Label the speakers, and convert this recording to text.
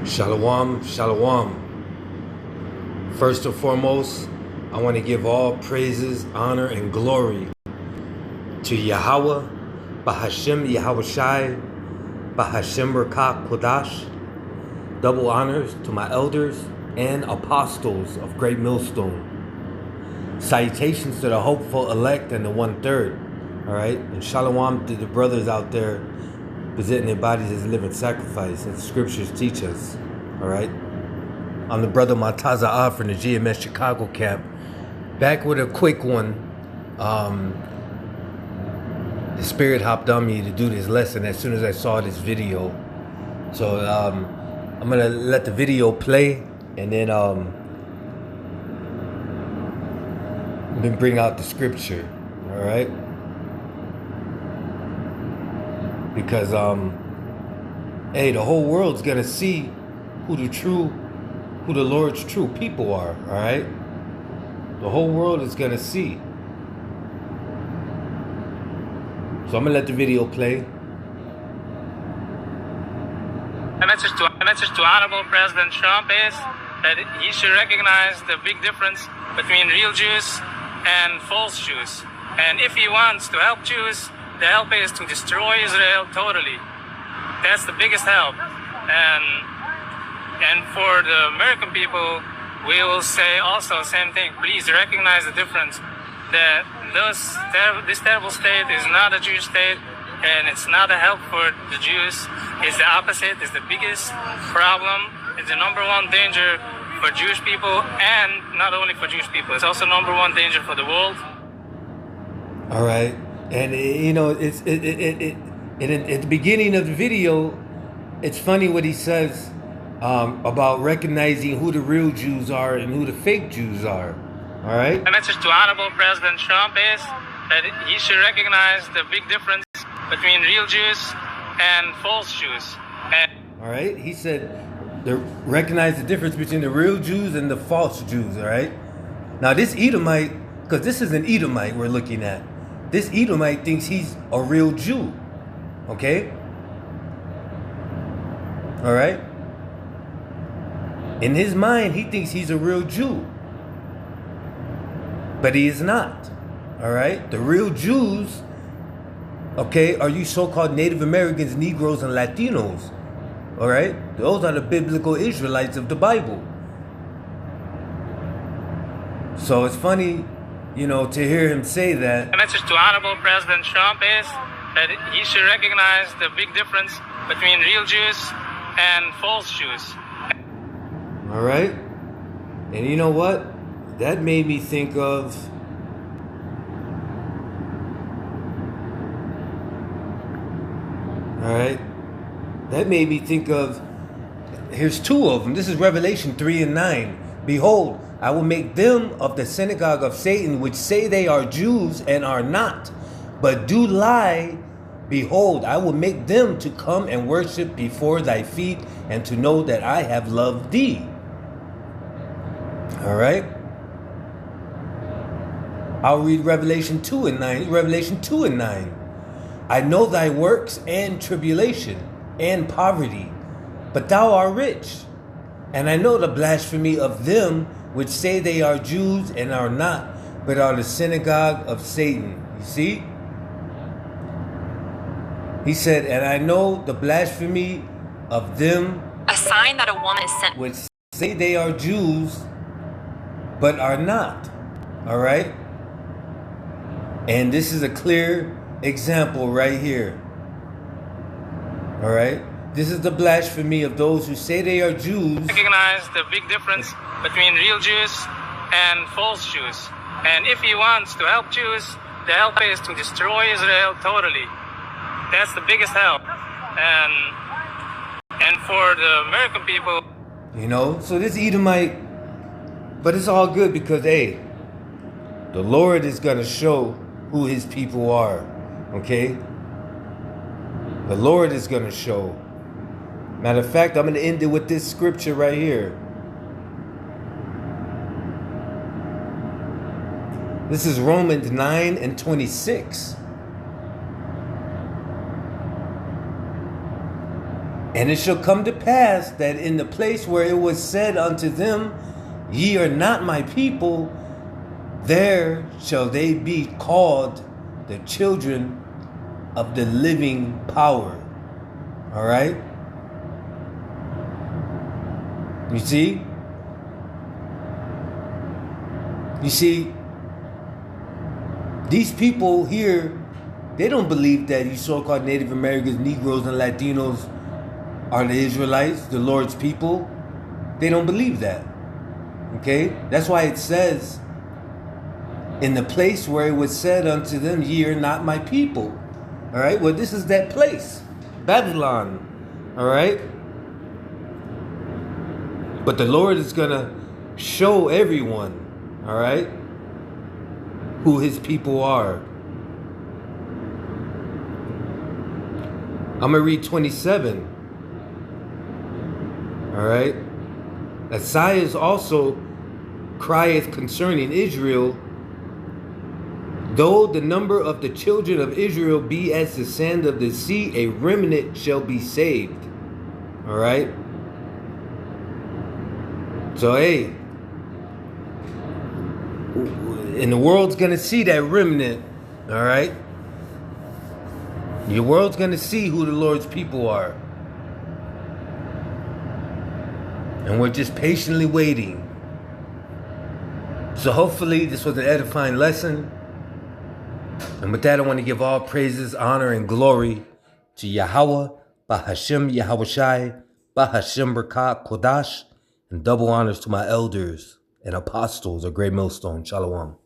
Speaker 1: Shalom, shalom. First and foremost, I want to give all praises, honor, and glory to Yahweh, Bahashem Yahweh Shai, Bahashem Rakah Kodash. Double honors to my elders and apostles of Great Millstone. Salutations to the hopeful elect and the 1/3. All right, and shalom to the brothers out there presenting their bodies as a living sacrifice, as the scriptures teach us. All right, I'm the brother Mataza'ah from the GMS Chicago camp, back with a quick one. The spirit hopped on me to do this lesson as soon as I saw this video, so I'm gonna let the video play and then bring out the scripture. All right. Because hey, the whole world's gonna see who the Lord's true people are. All right, the whole world is gonna see. So I'm gonna let the video play.
Speaker 2: My message to Honorable President Trump is that he should recognize the big difference between real Jews and false Jews. And if he wants to help Jews, the help is to destroy Israel totally. That's the biggest help. And for the American people, we will say also the same thing. Please recognize the difference. That this terrible state is not a Jewish state, and it's not a help for the Jews. It's the opposite. It's the biggest problem. It's the number one danger for Jewish people, and not only for Jewish people. It's also number one danger for the world.
Speaker 1: All right. And you know, at the beginning of the video, it's funny what he says about recognizing who the real Jews are and who the fake Jews are. All right.
Speaker 2: My message to Honorable President Trump is that he should recognize the big difference between real Jews and false Jews.
Speaker 1: All right. He said, recognize the difference between the real Jews and the false Jews. All right. Now this Edomite, because this is an Edomite we're looking at. This Edomite thinks he's a real Jew. Okay? All right? In his mind, he thinks he's a real Jew. But he is not. All right? The real Jews, okay, are you so-called Native Americans, Negroes, and Latinos. All right? Those are the biblical Israelites of the Bible. So it's funny, you know, to hear him say that.
Speaker 2: The message to Honorable President Trump is that he should recognize the big difference between real Jews and false Jews.
Speaker 1: All right? And you know what? That made me think of That made me think of, here's two of them. This is Revelation 3 and 9. Behold, I will make them of the synagogue of Satan, which say they are Jews and are not, but do lie. Behold, I will make them to come and worship before thy feet, and to know that I have loved thee. All right? I'll read Revelation 2 and 9. Revelation 2 and 9. I know thy works and tribulation and poverty, but thou art rich. And I know the blasphemy of them which say they are Jews and are not, but are the synagogue of Satan. You see? He said, and I know the blasphemy of them,
Speaker 3: a sign that a woman is sent,
Speaker 1: which say they are Jews, but are not. All right? And this is a clear example right here. All right? This is the blasphemy of those who say they are Jews.
Speaker 2: Recognize the big difference between real Jews and false Jews. And if he wants to help Jews, the help is to destroy Israel totally. That's the biggest help. And for the American people,
Speaker 1: you know, so this Edomite, but it's all good because, hey, the Lord is going to show who his people are. Okay? The Lord is going to show. Matter of fact, I'm going to end it with this scripture right here. This is Romans 9 and 26. And it shall come to pass that in the place where it was said unto them, Ye are not my people, there shall they be called the children of the living power. All right? You see? You see, these people here, they don't believe that you so-called Native Americans, Negroes, and Latinos are the Israelites, the Lord's people. They don't believe that. Okay? That's why it says, in the place where it was said unto them, Ye are not my people. All right? Well, this is that place, Babylon. All right? But the Lord is going to show everyone, all right, who his people are. I'm going to read 27. All right? Esaias also crieth concerning Israel, though the number of the children of Israel be as the sand of the sea, a remnant shall be saved. All right? So, hey, and the world's going to see that remnant, all right? Your world's going to see who the Lord's people are. And we're just patiently waiting. So hopefully this was an edifying lesson. And with that, I want to give all praises, honor, and glory to Yahweh, Bahashem Yahawashi, Bahashem Barakat Kodash, and double honors to my elders and apostles of Great Millstone. Shalom.